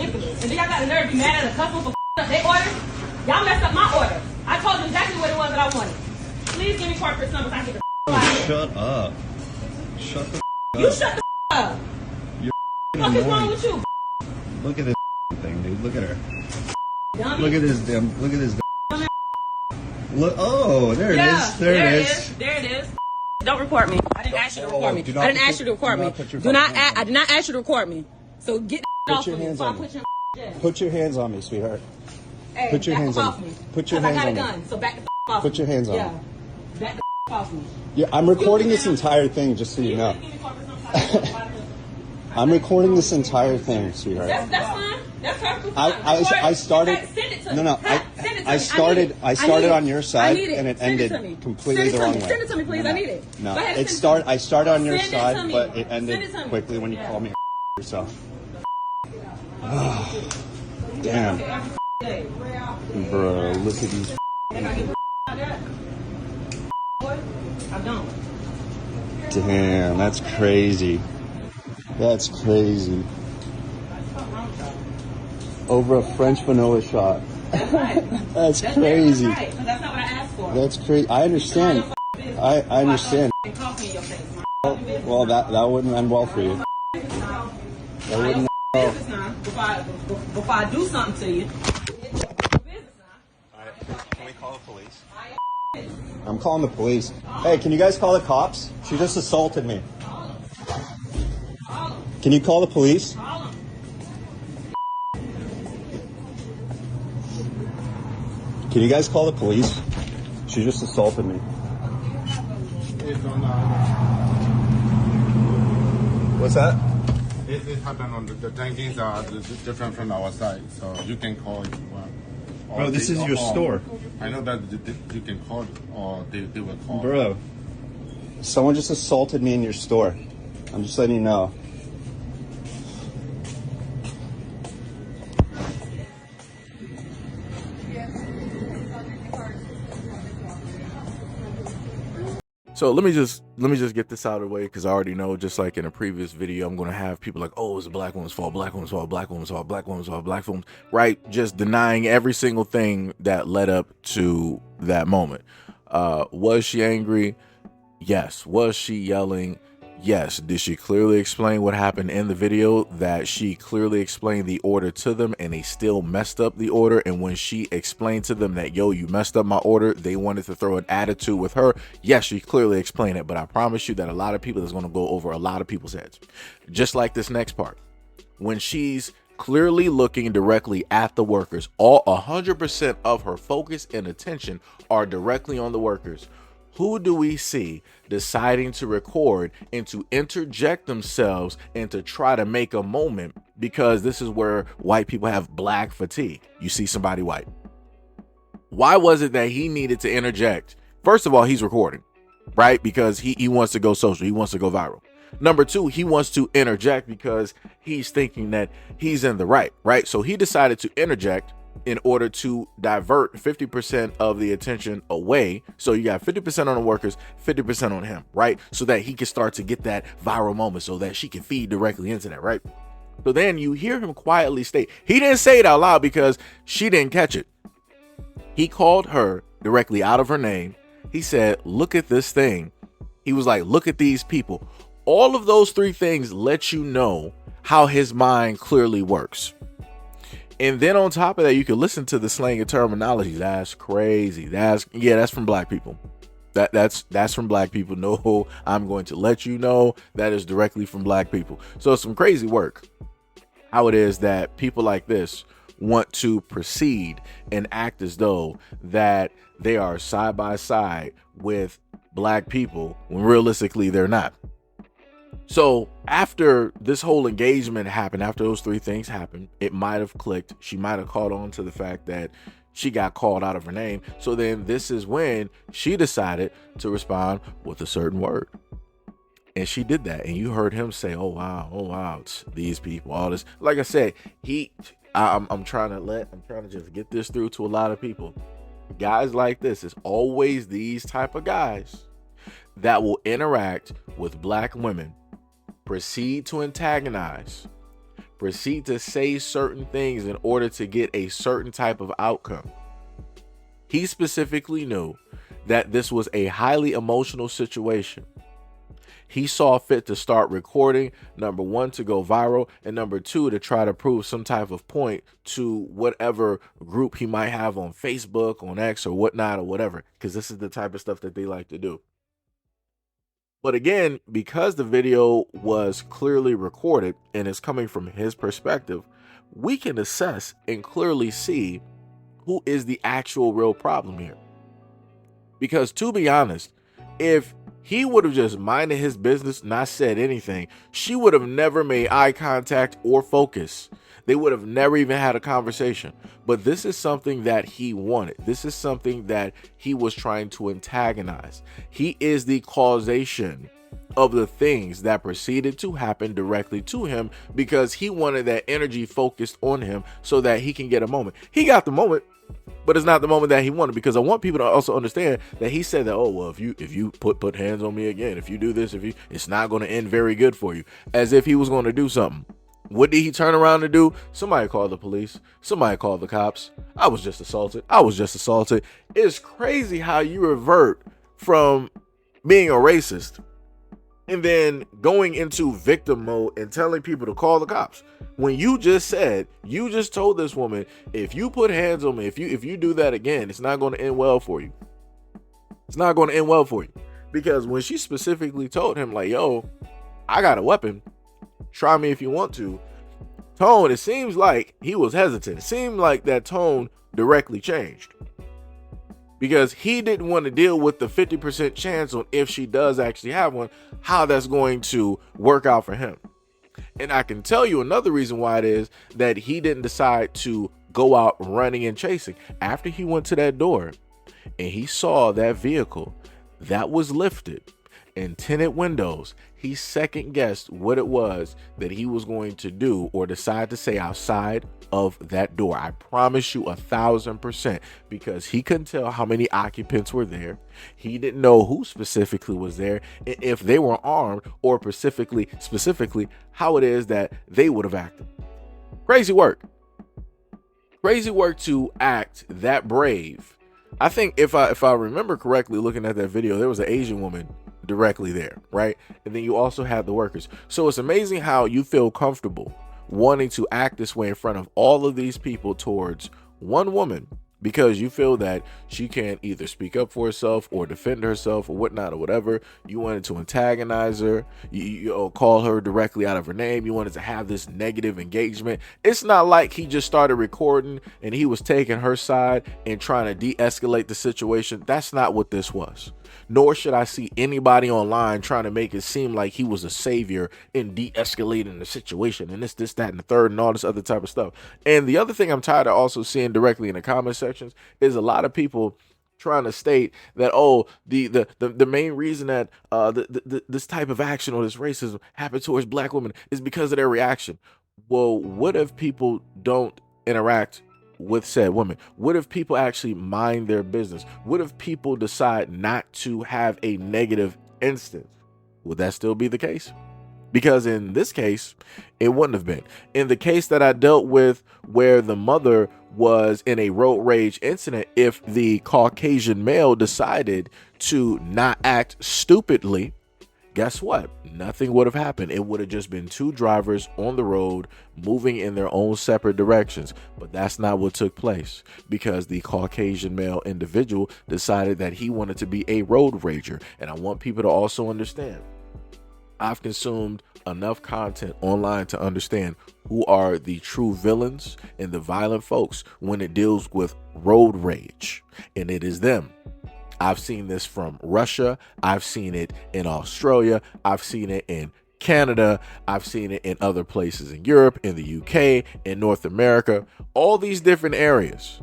ridiculous. And then y'all got the nerve to be mad at a customer for up their order. Y'all messed up my order. I told you exactly what it was that I wanted. Please give me corporate numbers. I get the out of here. Shut up. Shut the You up. shut the up. You're What is wrong with you? Look at this thing, dude. Look at her. Dummy. Look at this damn. Look at this. Look. Oh, there it is. There it is. There it is. Don't report me. I didn't ask you to record me. I didn't ask you to record me. I did not ask you to record me. So get off of me. Put your hands on me, sweetheart. Hey, Put your hands on me. Put your hands on me. So back the off. Put your hands on me. Yeah. Back the off me. Yeah, I'm recording this entire thing, just so you know. I'm recording this entire thing, sweetheart. That's fine. That's perfectly fine. I started. Send it to me. No, I started on your side, and it ended completely the wrong way. Send it to me, please. I need it. No, I started on your side, but it ended quickly when you called me yourself. Damn. Bro, look at these. I don't. Damn, that's crazy. That's crazy. Over a French vanilla shot. That's right. That's crazy. That's right, because that's not what I asked for. That's crazy. I understand. I understand. Well, that wouldn't end well for you. That wouldn't end well. Before I do something to you. Alright, can we call the police? I'm calling the police. Hey, can you guys call the cops? She just assaulted me. Can you call the police? Can you guys call the police? She just assaulted me. What's that? It happened on the tankings are different from our side, so you can call if you want. Bro, this is your store. I know that you can call or they will call. Bro, someone just assaulted me in your store. I'm just letting you know. So let me just get this out of the way, because I already know, just like in a previous video, I'm going to have people like, oh, it's a black woman's fault, black woman's fault, black woman's fault, black woman's fault, black woman's, right? Just denying every single thing that led up to that moment. Was she angry? Yes. Was she yelling? Yes. Did she clearly explain what happened in the video? That she clearly explained the order to them and they still messed up the order. And when she explained to them that, yo, you messed up my order, they wanted to throw an attitude with her. Yes, she clearly explained it. But I promise you that a lot of people is going to go over a lot of people's heads. Just like this next part. When she's clearly looking directly at the workers, all 100% of her focus and attention are directly on the workers. Who do we see deciding to record and to interject themselves and to try to make a moment? Because this is where white people have black fatigue. You see somebody white. Why was it that he needed to interject? First of all, he's recording, right? Because he wants to go social. He wants to go viral. Number two, he wants to interject because he's thinking that he's in the right? So he decided to interject in order to divert 50% of the attention away. So you got 50% on the workers, 50% on him, right? So that he can start to get that viral moment so that she can feed directly into that, right? So then you hear him quietly state, he didn't say it out loud because she didn't catch it. He called her directly out of her name. He said, look at this thing. He was like, look at these people. All of those three things let you know how his mind clearly works. And then on top of that, you can listen to the slang and terminology. That's crazy. That's from black people. That's from black people. No, I'm going to let you know that is directly from black people. So it's some crazy work. How it is that people like this want to proceed and act as though that they are side by side with black people when realistically they're not. So after this whole engagement happened, after those three things happened, it might have clicked. She might have caught on to the fact that she got called out of her name. So then this is when she decided to respond with a certain word. And she did that. And you heard him say, oh, wow, these people, all this. Like I said, I'm trying to just get this through to a lot of people. Guys like this, it's always these type of guys that will interact with black women, proceed to antagonize, proceed to say certain things in order to get a certain type of outcome. He specifically knew that this was a highly emotional situation. He saw fit to start recording, number one, to go viral, and number two, to try to prove some type of point to whatever group he might have on Facebook, on X, or whatnot, or whatever, because this is the type of stuff that they like to do. But again, because the video was clearly recorded and is coming from his perspective, we can assess and clearly see who is the actual real problem here. Because to be honest, if he would have just minded his business, not said anything, she would have never made eye contact or focus. They would have never even had a conversation. But this is something that he wanted. This is something that he was trying to antagonize. He is the causation of the things that proceeded to happen directly to him, because he wanted that energy focused on him so that he can get a moment. He got the moment, but it's not the moment that he wanted, because I want people to also understand that he said that, oh, well, if you put hands on me again, if you do this, it's not going to end very good for you, as if he was going to do something. What did he turn around to do? Somebody called the police. Somebody called the cops. I was just assaulted. It's crazy how you revert from being a racist and then going into victim mode and telling people to call the cops, when you just told this woman, if you put hands on me, if you do that again, it's not going to end well for you. It's not going to end well for you. Because when she specifically told him, like, yo, I got a weapon, try me if you want to, tone, it seems like he was hesitant. It seemed like that tone directly changed, because he didn't want to deal with the 50% chance on, if she does actually have one, how that's going to work out for him. And I can tell you another reason why it is that he didn't decide to go out running and chasing. After he went to that door and he saw that vehicle that was lifted and tinted windows, he second guessed what it was that he was going to do or decide to say outside of that door. I promise you 1,000%, because he couldn't tell how many occupants were there. He didn't know who specifically was there, and if they were armed, or specifically how it is that they would have acted. Crazy work to act that brave. I think if I remember correctly, looking at that video, there was an Asian woman directly there, right? And then you also had the workers. So it's amazing how you feel comfortable wanting to act this way in front of all of these people towards one woman, because you feel that she can't either speak up for herself or defend herself or whatnot or whatever. You wanted to antagonize her, you call her directly out of her name. You wanted to have this negative engagement. It's not like he just started recording and he was taking her side and trying to de-escalate the situation. That's not what this was. Nor should I see anybody online trying to make it seem like he was a savior in de-escalating the situation and this, that, and the third, and all this other type of stuff. And the other thing I'm tired of also seeing directly in the comment sections is a lot of people trying to state that, oh, the main reason that this type of action or this racism happened towards black women is because of their reaction. Well, what if people don't interact with said women? What if people actually mind their business? What if people decide not to have a negative instance? Would that still be the case? Because in this case, it wouldn't have been. In the case that I dealt with, where the mother was in a road rage incident, if the Caucasian male decided to not act stupidly, guess what? Nothing would have happened. It would have just been two drivers on the road moving in their own separate directions. But that's not what took place, because the Caucasian male individual decided that he wanted to be a road rager. And I want people to also understand, I've consumed enough content online to understand who are the true villains and the violent folks when it deals with road rage. And it is them. I've seen this from Russia. I've seen it in Australia. I've seen it in Canada. I've seen it in other places in Europe, in the UK, in North America, all these different areas.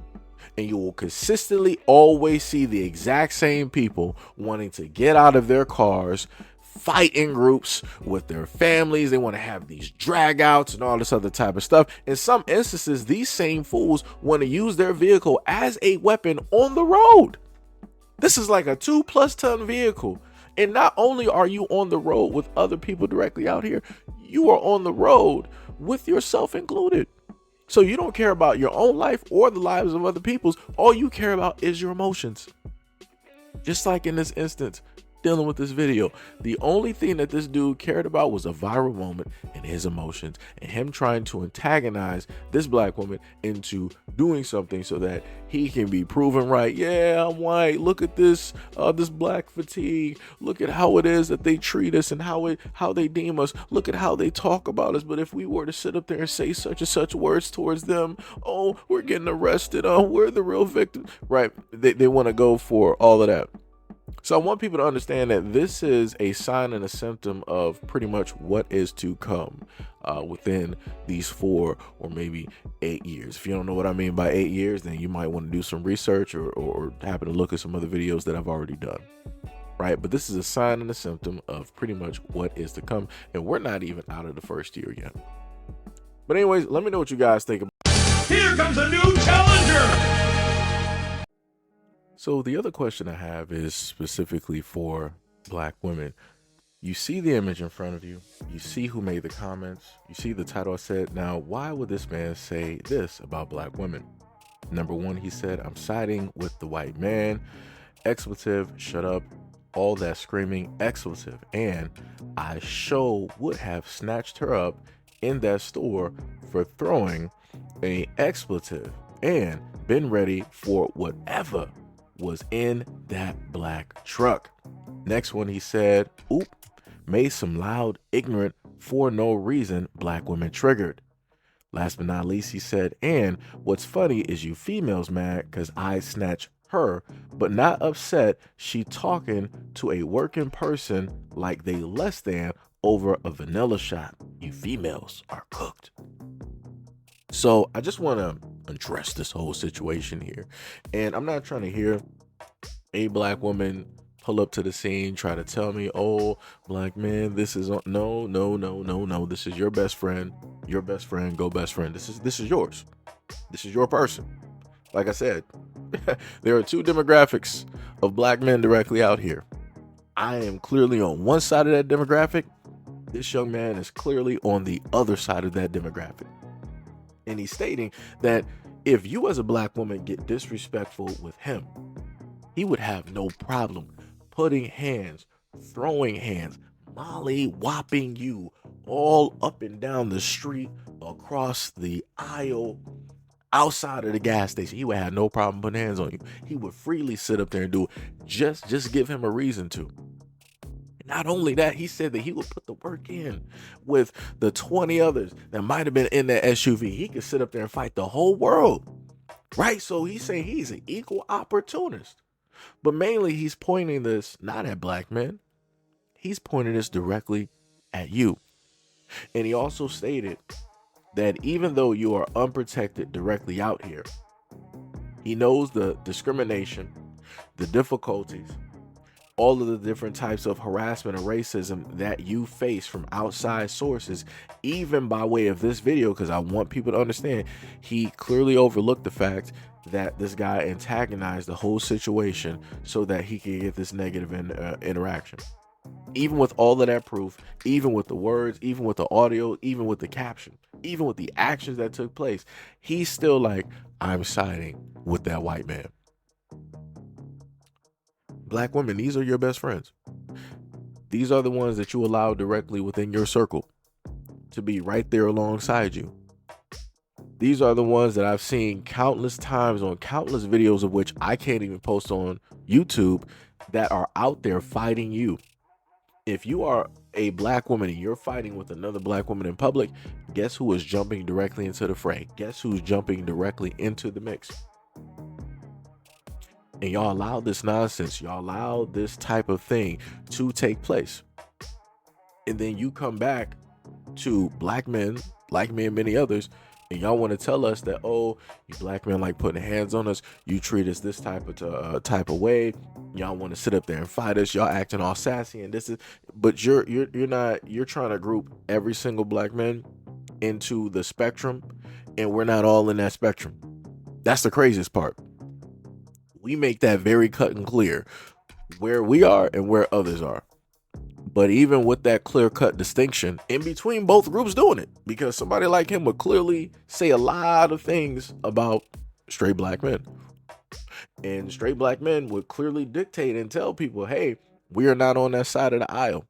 And you will consistently always see the exact same people wanting to get out of their cars, fight in groups with their families. They want to have these drag outs and all this other type of stuff. In some instances, these same fools want to use their vehicle as a weapon on the road. This is like a 2+ ton vehicle. And not only are you on the road with other people directly out here, you are on the road with yourself included. So you don't care about your own life or the lives of other people's. All you care about is your emotions. Just like in this instance, dealing with this video, the only thing that this dude cared about was a viral moment and his emotions and him trying to antagonize this black woman into doing something so that he can be proven right. Yeah, I'm white. Look at this, this black fatigue. Look at how it is that they treat us and how they deem us. Look at how they talk about us. But if we were to sit up there and say such and such words towards them, oh, we're getting arrested. Oh, we're the real victim. Right? They want to go for all of that. So I want people to understand that this is a sign and a symptom of pretty much what is to come within these 4 or maybe 8 years. If you don't know what I mean by 8 years, then you might want to do some research or happen to look at some other videos that I've already done. Right? But this is a sign and a symptom of pretty much what is to come. And we're not even out of the first year yet. But anyways, let me know what you guys think about. Here comes a new challenger! So the other question I have is specifically for black women. You see the image in front of you. You see who made the comments. You see the title I said. Now, why would this man say this about black women? Number one, he said, I'm siding with the white man. Expletive, shut up. All that screaming, expletive. And I sure would have snatched her up in that store for throwing an expletive and been ready for whatever was in that black truck. Next one, he said, oop, made some loud, ignorant, for no reason black women triggered. Last but not least, he said, and what's funny is you females mad because I snatch her, but not upset she talking to a working person like they less than over a vanilla shot. You females are cooked. So I just want to address this whole situation here. And I'm not trying to hear a black woman pull up to the scene, try to tell me, oh, black man, this is no. This is your best friend. Your best friend, go best friend. This is yours. This is your person. Like I said, there are 2 demographics of black men directly out here. I am clearly on one side of that demographic. This young man is clearly on the other side of that demographic. And he's stating that if you as a black woman get disrespectful with him, he would have no problem putting hands, throwing hands, molly-whopping you all up and down the street, across the aisle, outside of the gas station. He would have no problem putting hands on you. He would freely sit up there and do it. Just give him a reason to. Not only that, he said that he would put the work in with the 20 others that might have been in that SUV. He could sit up there and fight the whole world, right? So he's saying he's an equal opportunist. But mainly he's pointing this not at black men. He's pointing this directly at you. And he also stated that even though you are unprotected directly out here, he knows the discrimination, the difficulties, all of the different types of harassment and racism that you face from outside sources, even by way of this video, because I want people to understand, he clearly overlooked the fact that this guy antagonized the whole situation so that he could get this negative interaction. Even with all of that proof, even with the words, even with the audio, even with the caption, even with the actions that took place, he's still like, I'm siding with that white man. Black women, these are your best friends. These are the ones that you allow directly within your circle to be right there alongside you. These are the ones that I've seen countless times on countless videos of which I can't even post on YouTube that are out there fighting you. If you are a black woman and you're fighting with another black woman in public, guess who is jumping directly into the fray? Guess who's jumping directly into the mix? And y'all allow this nonsense, y'all allow this type of thing to take place. And then you come back to black men, like me and many others, and y'all want to tell us that, oh, you black men like putting hands on us, you treat us this type of way, y'all want to sit up there and fight us, y'all acting all sassy, and this is, but you're trying to group every single black man into the spectrum, and we're not all in that spectrum. That's the craziest part. We make that very cut and clear where we are and where others are. But even with that clear-cut distinction in between both groups doing it, because somebody like him would clearly say a lot of things about straight black men. And straight black men would clearly dictate and tell people, hey, we are not on that side of the aisle.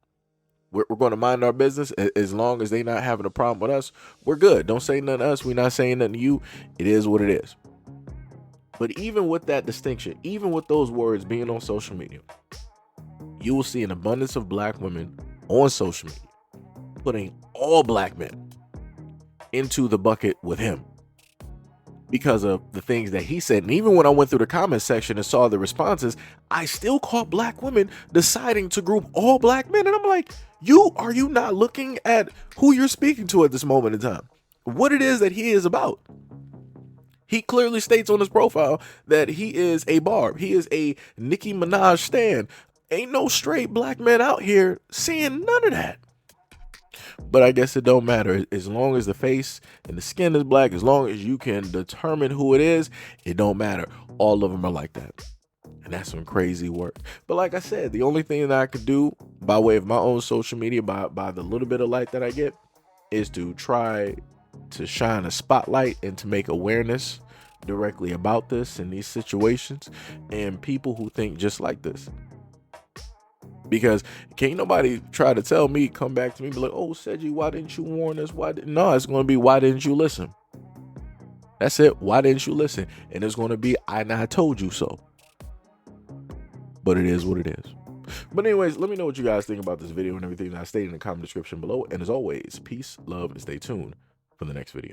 We're going to mind our business. As long as they not having a problem with us, we're good. Don't say nothing to us. We're not saying nothing to you. It is what it is. But even with that distinction, even with those words being on social media, you will see an abundance of black women on social media putting all black men into the bucket with him because of the things that he said. And even when I went through the comment section and saw the responses, I still caught black women deciding to group all black men. And I'm like, are you not looking at who you're speaking to at this moment in time? What it is that he is about? He clearly states on his profile that he is a barb. He is a Nicki Minaj stan. Ain't no straight black men out here seeing none of that. But I guess it don't matter. As long as the face and the skin is black, as long as you can determine who it is, it don't matter. All of them are like that. And that's some crazy work. But like I said, the only thing that I could do by way of my own social media, by the little bit of light that I get, is to try to shine a spotlight and to make awareness directly about this and these situations and people who think just like this. Because can't nobody try to tell me, come back to me, be like, oh, Seiji, why didn't you warn us? No, it's going to be, why didn't you listen? That's it. Why didn't you listen? And it's going to be, I told you so. But it is what it is. But anyways, let me know what you guys think about this video and everything that I stated in the comment description below. And as always, peace, love, and stay tuned for the next video.